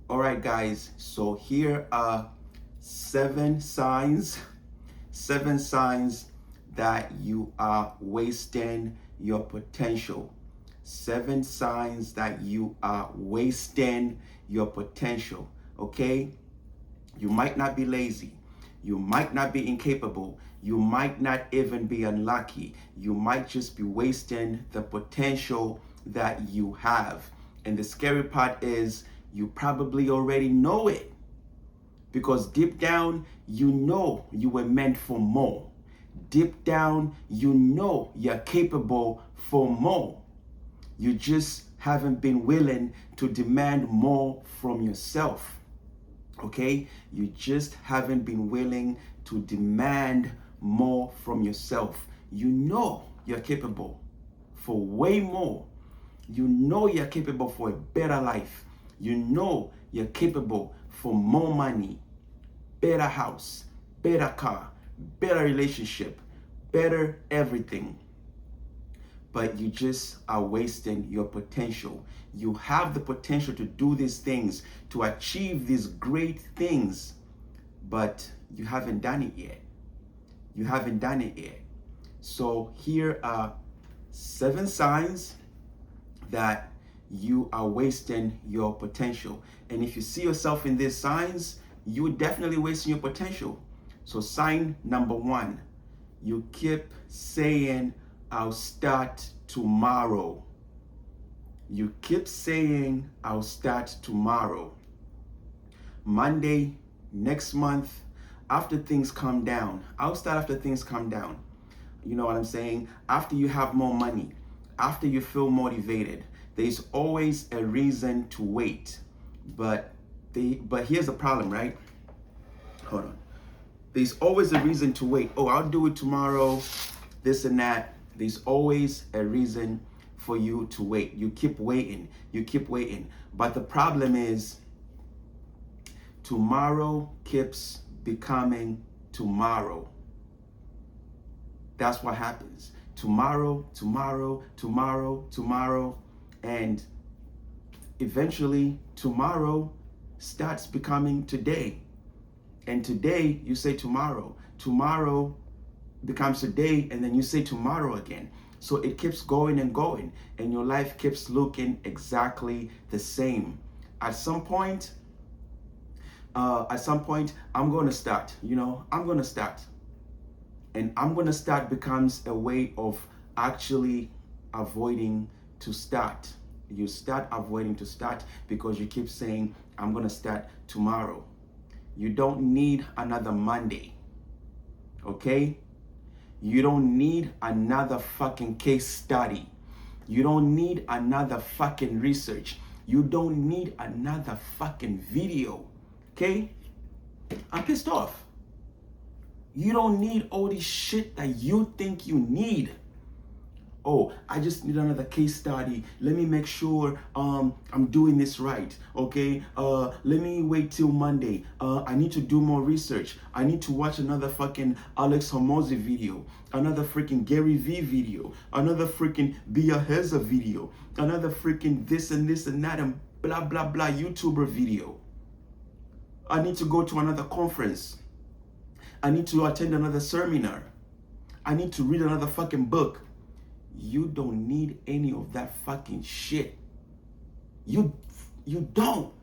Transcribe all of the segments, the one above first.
All right, guys. So here are seven signs that you are wasting your potential. 7 signs that you are wasting your potential. Okay? You might not be lazy. You might not be incapable. You might not even be unlucky. You might just be wasting the potential that you have. And the scary part is you probably already know it, because deep down, you know you were meant for more. Deep down, you know you're capable for more. You just haven't been willing to demand more from yourself. Okay? You just haven't been willing to demand more from yourself. You know you're capable for way more. You know you're capable for a better life. You know you're capable for more money, better house, better car, better relationship, better everything. But you just are wasting your potential. You have the potential to do these things, to achieve these great things, but you haven't done it yet. You haven't done it yet. So here are 7 signs that you are wasting your potential. And if you see yourself in these signs, you're definitely wasting your potential. So sign number 1, you keep saying, I'll start tomorrow. You keep saying, I'll start tomorrow. Monday, next month, after things calm down. I'll start after things calm down. You know what I'm saying? After you have more money, after you feel motivated, there's always a reason to wait. But here's the problem, right? Hold on. There's always a reason to wait. Oh, I'll do it tomorrow, this and that. There's always a reason for you to wait. You keep waiting. You keep waiting. But the problem is, tomorrow keeps becoming tomorrow. That's what happens. Tomorrow, tomorrow, tomorrow, tomorrow. And eventually, tomorrow starts becoming today. And today, you say tomorrow. Tomorrow becomes today, and then you say tomorrow again. So it keeps going and going, and your life keeps looking exactly the same. At some point, I'm going to start. I'm going to start. And I'm going to start becomes a way of actually avoiding to start. You start avoiding to start because you keep saying, I'm going to start tomorrow. You don't need another Monday. Okay? You don't need another fucking case study. You don't need another fucking research. You don't need another fucking video. Okay? I'm pissed off. You don't need all this shit that you think you need. Oh, I just need another case study. Let me make sure I'm doing this right. Okay? Let me wait till Monday. I need to do more research. I need to watch another fucking Alex Hormozi video. Another freaking Gary V video. Another freaking Bia Heza video. Another freaking this and that and blah blah blah YouTuber video. I need to go to another conference. I need to attend another seminar. I need to read another fucking book. You don't need any of that fucking shit. You don't.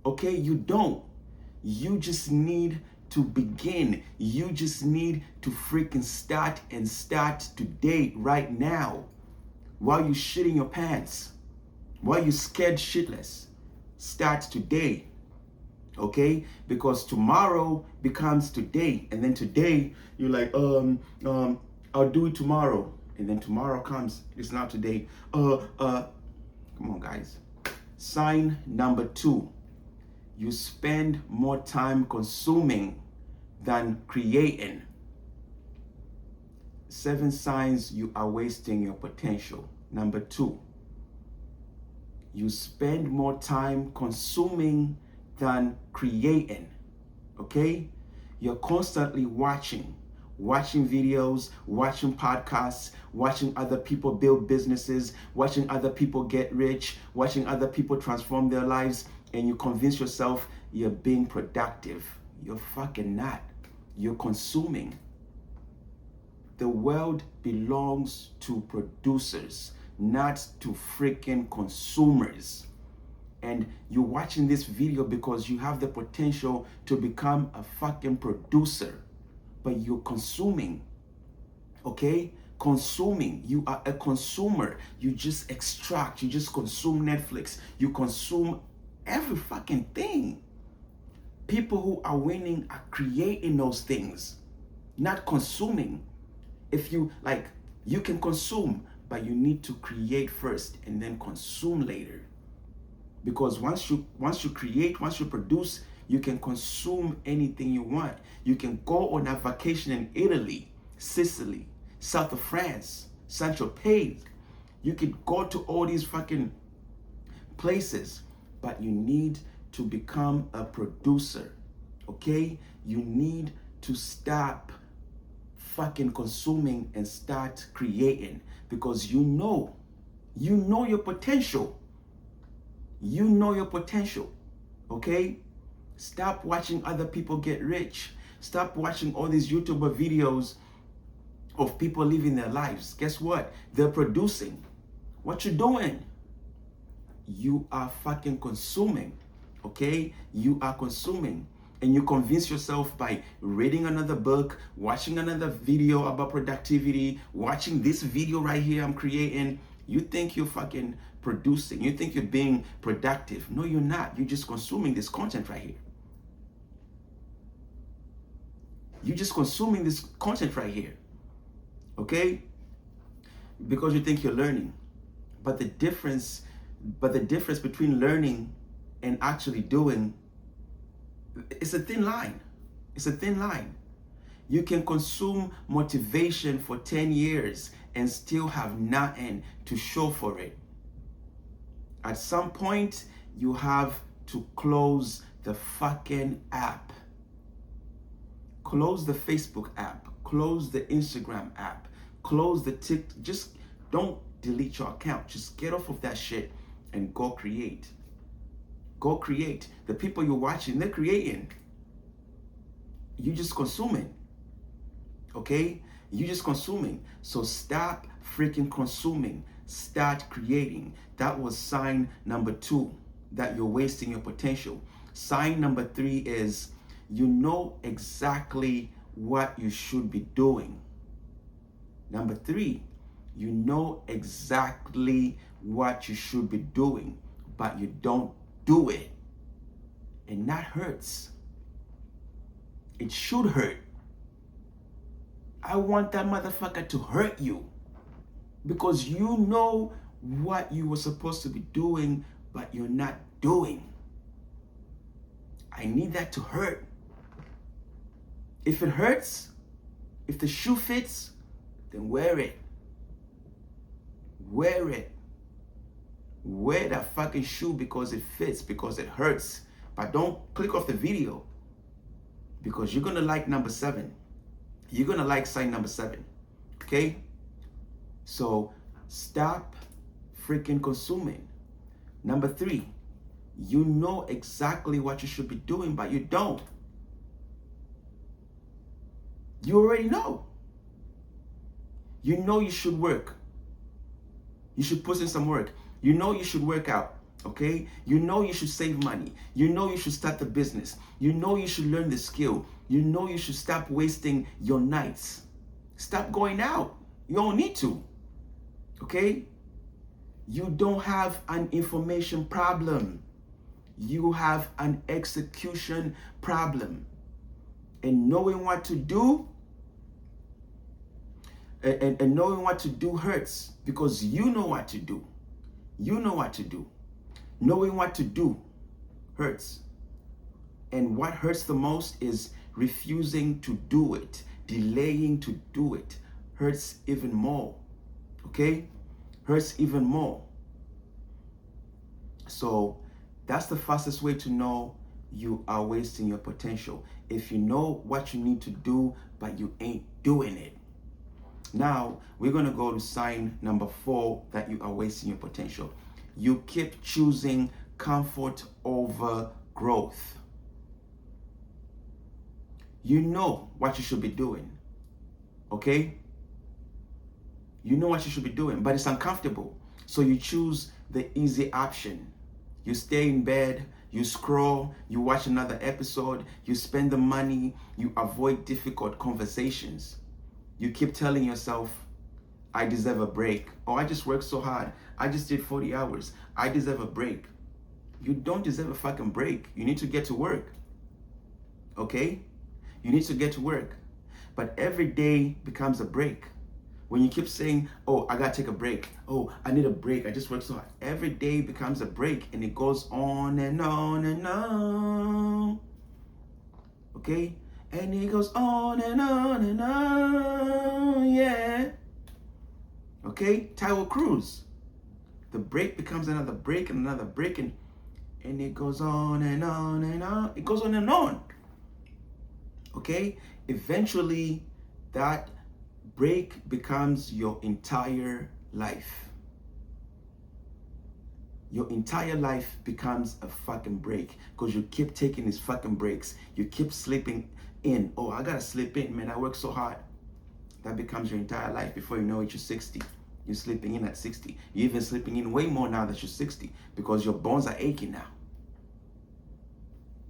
Okay? You don't. You just need to begin. You just need to freaking start today, right now. While you shitting your pants. While you scared shitless. Start today. Okay? Because tomorrow becomes today. And then today, you're like, I'll do it tomorrow. And then tomorrow comes, it's not today. Come on, guys. Sign number 2. You spend more time consuming than creating. 7 signs you are wasting your potential. Number 2. You spend more time consuming than creating. Okay? You're constantly watching videos, watching podcasts, watching other people build businesses, watching other people get rich, watching other people transform their lives, and you convince yourself you're being productive. You're fucking not. You're consuming. The world belongs to producers, not to freaking consumers. And you're watching this video because you have the potential to become a fucking producer, but you're consuming. Okay? Consuming. You are a consumer. You just extract. You just consume Netflix. You consume every fucking thing. People who are winning are creating those things, not consuming. If you like, you can consume, but you need to create first and then consume later. Because once you create, once you produce, you can consume anything you want. You can go on a vacation in Italy, Sicily, south of France, Saint-Tropez. You could go to all these fucking places, but you need to become a producer. Okay? You need to stop fucking consuming and start creating, because you know your potential. You know your potential. Okay? Stop watching other people get rich. Stop watching all these YouTuber videos of people living their lives. Guess what? They're producing. What you doing? You are fucking consuming. Okay? You are consuming. And you convince yourself by reading another book, watching another video about productivity, watching this video right here I'm creating. You think you're fucking producing. You think you're being productive. No, you're not. You're just consuming this content right here. You're just consuming this content right here. Okay? Because you think you're learning. But the difference between learning and actually doing, it's a thin line. It's a thin line. You can consume motivation for 10 years and still have nothing to show for it. At some point, you have to close the fucking app. Close the Facebook app. Close the Instagram app. Close the TikTok. Just don't delete your account. Just get off of that shit and go create. Go create. The people you're watching, they're creating. You just consuming. Okay? You just consuming. So stop freaking consuming. Start creating. That was sign number 2, that you're wasting your potential. Sign number 3 is you know exactly what you should be doing. Number 3, you know exactly what you should be doing, but you don't do it. And that hurts. It should hurt. I want that motherfucker to hurt you, because you know what you were supposed to be doing, but you're not doing. I need that to hurt. If it hurts, if the shoe fits, then wear it. Wear it. Wear that fucking shoe because it fits, because it hurts. But don't click off the video, because you're gonna like number 7. You're gonna like sign number 7. Okay? So stop freaking consuming. Number 3, you know exactly what you should be doing, but you don't. You already know. You know you should work. You should put in some work. You know you should work out. Okay? You know you should save money. You know you should start the business. You know you should learn the skill. You know you should stop wasting your nights. Stop going out. You don't need to. Okay? You don't have an information problem. You have an execution problem. And knowing what to do, and knowing what to do hurts, because you know what to do. You know what to do. Knowing what to do hurts. And what hurts the most is refusing to do it. Delaying to do it hurts even more. Okay? Hurts even more. So that's the fastest way to know you are wasting your potential. If you know what you need to do, but you ain't doing it. Now, we're going to go to sign number 4, that you are wasting your potential. You keep choosing comfort over growth. You know what you should be doing, okay? You know what you should be doing, but it's uncomfortable. So you choose the easy option. You stay in bed, you scroll, you watch another episode, you spend the money, you avoid difficult conversations. You keep telling yourself, I deserve a break. Oh, I just worked so hard. I just did 40 hours. I deserve a break. You don't deserve a fucking break. You need to get to work. Okay? You need to get to work. But every day becomes a break. When you keep saying, oh, I gotta take a break. Oh, I need a break. I just worked so hard. Every day becomes a break, and it goes on and on and on. Okay? And it goes on and on and on. Yeah. Okay? Taiwo Cruz. The break becomes another break and another break, and it goes on and on and on. It goes on and on. Okay? Eventually, that break becomes your entire life. Your entire life becomes a fucking break because you keep taking these fucking breaks. You keep sleeping in. Oh, I gotta sleep in, man. I work so hard. That becomes your entire life. Before you know it, you're 60. You're sleeping in at 60. You're even sleeping in way more now that you're 60 because your bones are aching now.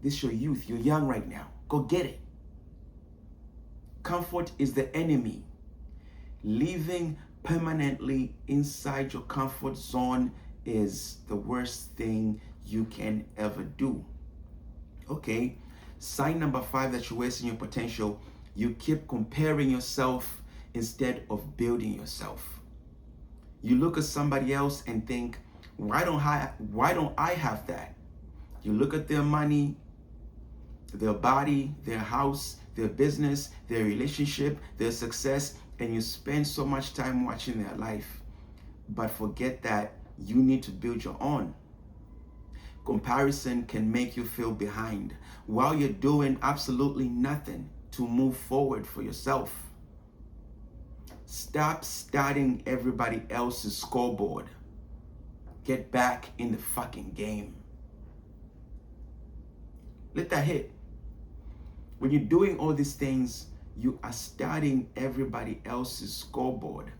This is your youth. You're young right now. Go get it. Comfort is the enemy. Living permanently inside your comfort zone is the worst thing you can ever do. Okay, sign number 5 that you're wasting your potential. You keep comparing yourself instead of building yourself. You look at somebody else and think, why don't I have that? You look at their money, their body, their house, their business, their relationship, their success, and you spend so much time watching their life, but forget that you need to build your own. Comparison can make you feel behind while you're doing absolutely nothing to move forward for yourself. Stop studying everybody else's scoreboard. Get back in the fucking game. Let that hit. When you're doing all these things, you are studying everybody else's scoreboard.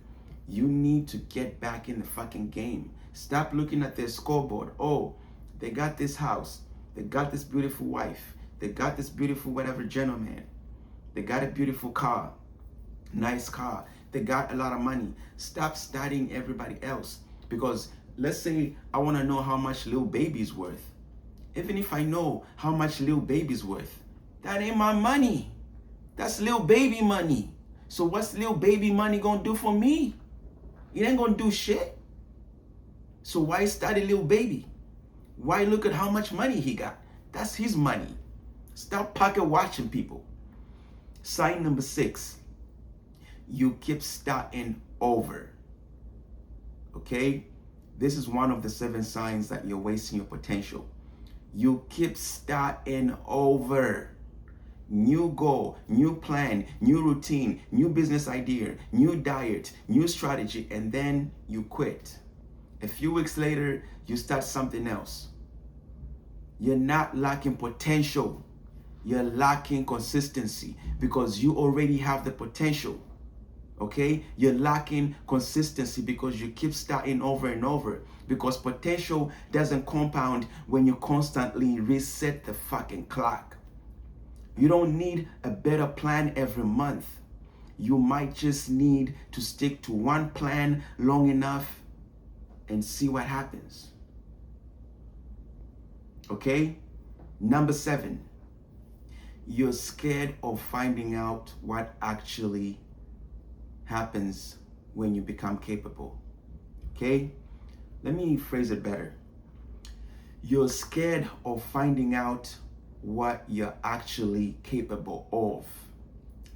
You need to get back in the fucking game. Stop looking at their scoreboard. Oh, they got this house. They got this beautiful wife. They got this beautiful whatever gentleman. They got a beautiful car. Nice car. They got a lot of money. Stop studying everybody else. Because let's say I want to know how much Lil Baby's worth. Even if I know how much Lil Baby's worth, that ain't my money. That's Lil Baby money. So what's Lil Baby money gonna do for me? It ain't gonna do shit. So why study Lil Baby? Why look at how much money he got? That's his money. Stop pocket watching people. Sign number 6. You keep starting over. Okay? This is one of the 7 signs that you're wasting your potential. You keep starting over. New goal, new plan, new routine, new business idea, new diet, new strategy, and then you quit. A few weeks later, you start something else. You're not lacking potential. You're lacking consistency because you already have the potential. Okay? You're lacking consistency because you keep starting over and over. Because potential doesn't compound when you constantly reset the fucking clock. You don't need a better plan every month. You might just need to stick to one plan long enough and see what happens. Okay? Number 7, you're scared of finding out what actually happens when you become capable. Okay? Let me phrase it better. You're scared of finding out what you're actually capable of.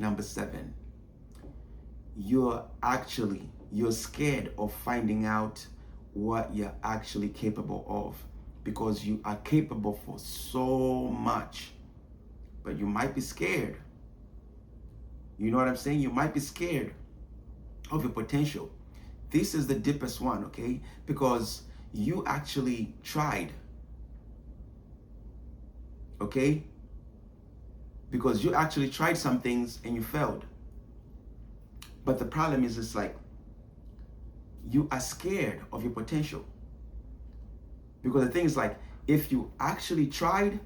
Number 7, you're scared of finding out what you're actually capable of because you are capable for so much, but you might be scared. You know what I'm saying? You might be scared of your potential. This is the deepest one, okay? Because you actually tried. okay? Because you actually tried some things and you failed. But the problem is, it's like you are scared of your potential. Because the thing is, like, if you actually tried,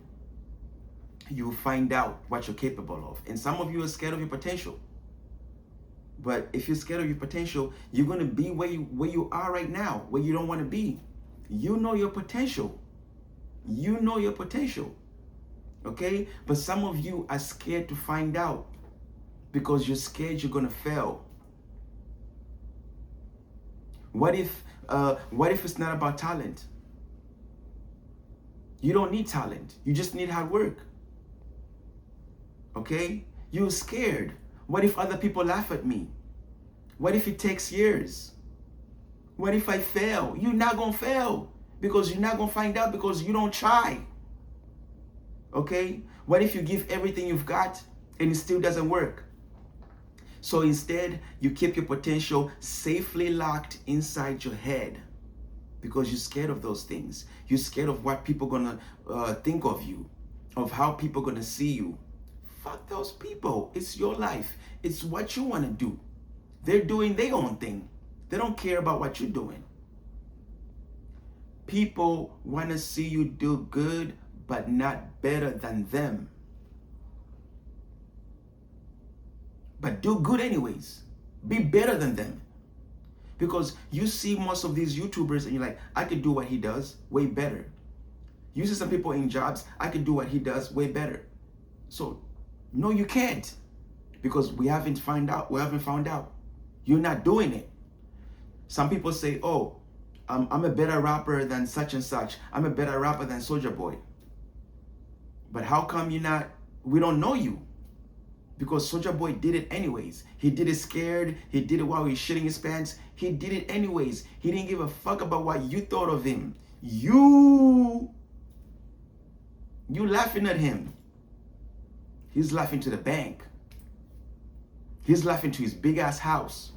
you find out what you're capable of. And some of you are scared of your potential. But if you're scared of your potential, you're going to be where you are right now, where you don't want to be. You know your potential. You know your potential. Okay? But some of you are scared to find out because you're scared you're going to fail. What if it's not about talent? You don't need talent. You just need hard work. Okay? You're scared. What if other people laugh at me? What if it takes years? What if I fail? You're not going to fail because you're not going to find out because you don't try. Okay? What if you give everything you've got and it still doesn't work? So instead, you keep your potential safely locked inside your head because you're scared of those things. You're scared of what people are going to think of you, of how people are going to see you. Fuck those people. It's your life. It's what you want to do. They're doing their own thing. They don't care about what you're doing. People want to see you do good, but not better than them. But do good anyways. Be better than them. Because you see most of these YouTubers and you're like, I could do what he does way better. You see some people in jobs, I could do what he does way better. So, no, you can't. Because we haven't found out. You're not doing it. Some people say, oh, I'm a better rapper than such and such. I'm a better rapper than Soulja Boy. But how come we don't know you? Because Soulja Boy did it anyways. He did it scared. He did it while he was shitting his pants. He did it anyways. He didn't give a fuck about what you thought of him. You laughing at him. He's laughing to the bank. He's laughing to his big ass house.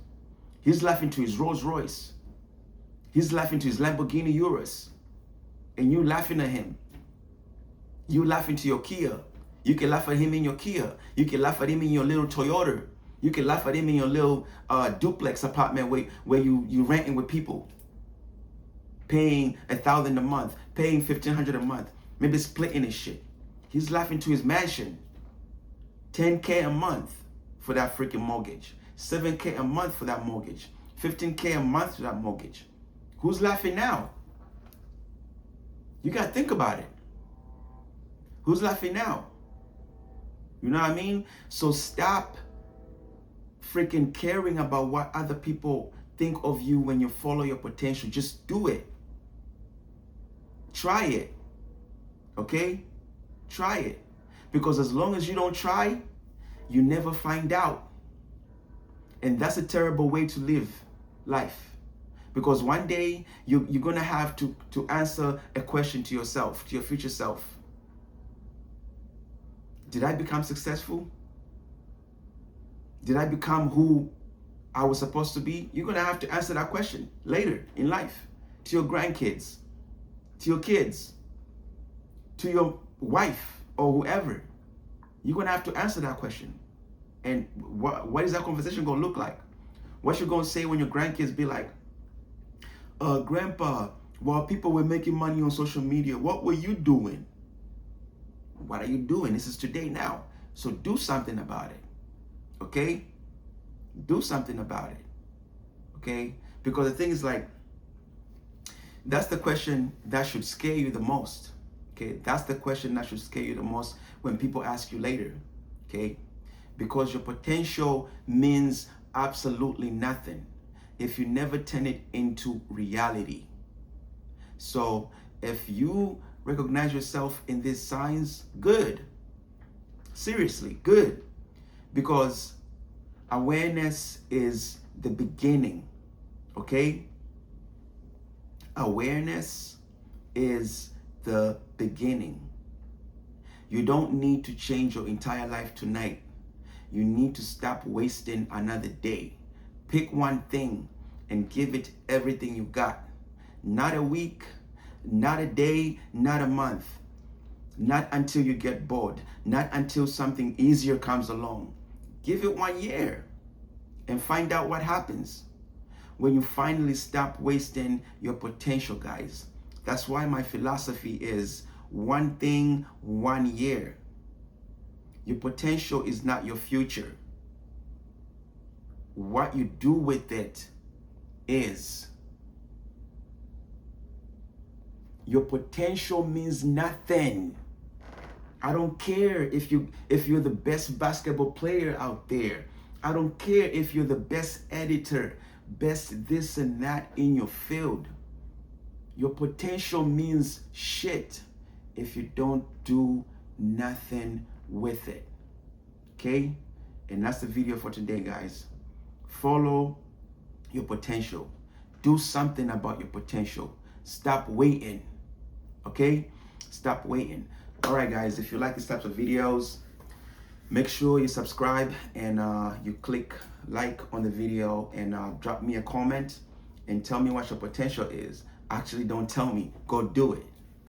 He's laughing to his Rolls Royce. He's laughing to his Lamborghini Urus. And you laughing at him. You laughing to your Kia. You can laugh at him in your Kia. You can laugh at him in your little Toyota. You can laugh at him in your little duplex apartment where you renting with people. Paying $1,000 a month. Paying $1,500 a month. Maybe splitting his shit. He's laughing to his mansion. $10K a month for that freaking mortgage. $7K a month for that mortgage. $15K a month for that mortgage. Who's laughing now? You gotta think about it. Who's laughing now? You know what I mean? So stop freaking caring about what other people think of you when you follow your potential. Just do it. Try it. Okay? Try it. Because as long as you don't try, you never find out. And that's a terrible way to live life. Because one day you're going to have to answer a question to yourself, to your future self. Did I become successful? Did I become who I was supposed to be? You're going to have to answer that question later in life. To your grandkids, to your kids, to your wife or whoever. You're going to have to answer that question. And what is that conversation going to look like? What you're going to say when your grandkids be like, Grandpa, while people were making money on social media, what were you doing? What are you doing? This is today now. So do something about it. Okay? Do something about it. Okay? Because the thing is, like, that's the question that should scare you the most. Okay? That's the question that should scare you the most when people ask you later. Okay? Because your potential means absolutely nothing if you never turn it into reality. So if you recognize yourself in these signs, good. Seriously, good. Because awareness is the beginning. Okay? Awareness is the beginning. You don't need to change your entire life tonight. You need to stop wasting another day. Pick one thing and give it everything you got. Not a week, not a day, not a month. Not until you get bored, not until something easier comes along. Give it 1 year and find out what happens when you finally stop wasting your potential, guys. That's why my philosophy is one thing, 1 year. Your potential is not your future. What you do with it is. Your potential means nothing. I don't care if you're the best basketball player out there. I don't care if you're the best editor, best this and that in your field. Your potential means shit if you don't do nothing with it. Okay? And that's the video for today, guys. Follow your potential. Do something about your potential. Stop waiting. Okay? Stop waiting. All right, guys, if you like these types of videos, make sure you subscribe and you click like on the video and drop me a comment and tell me what your potential is. Actually, don't tell me. Go do it.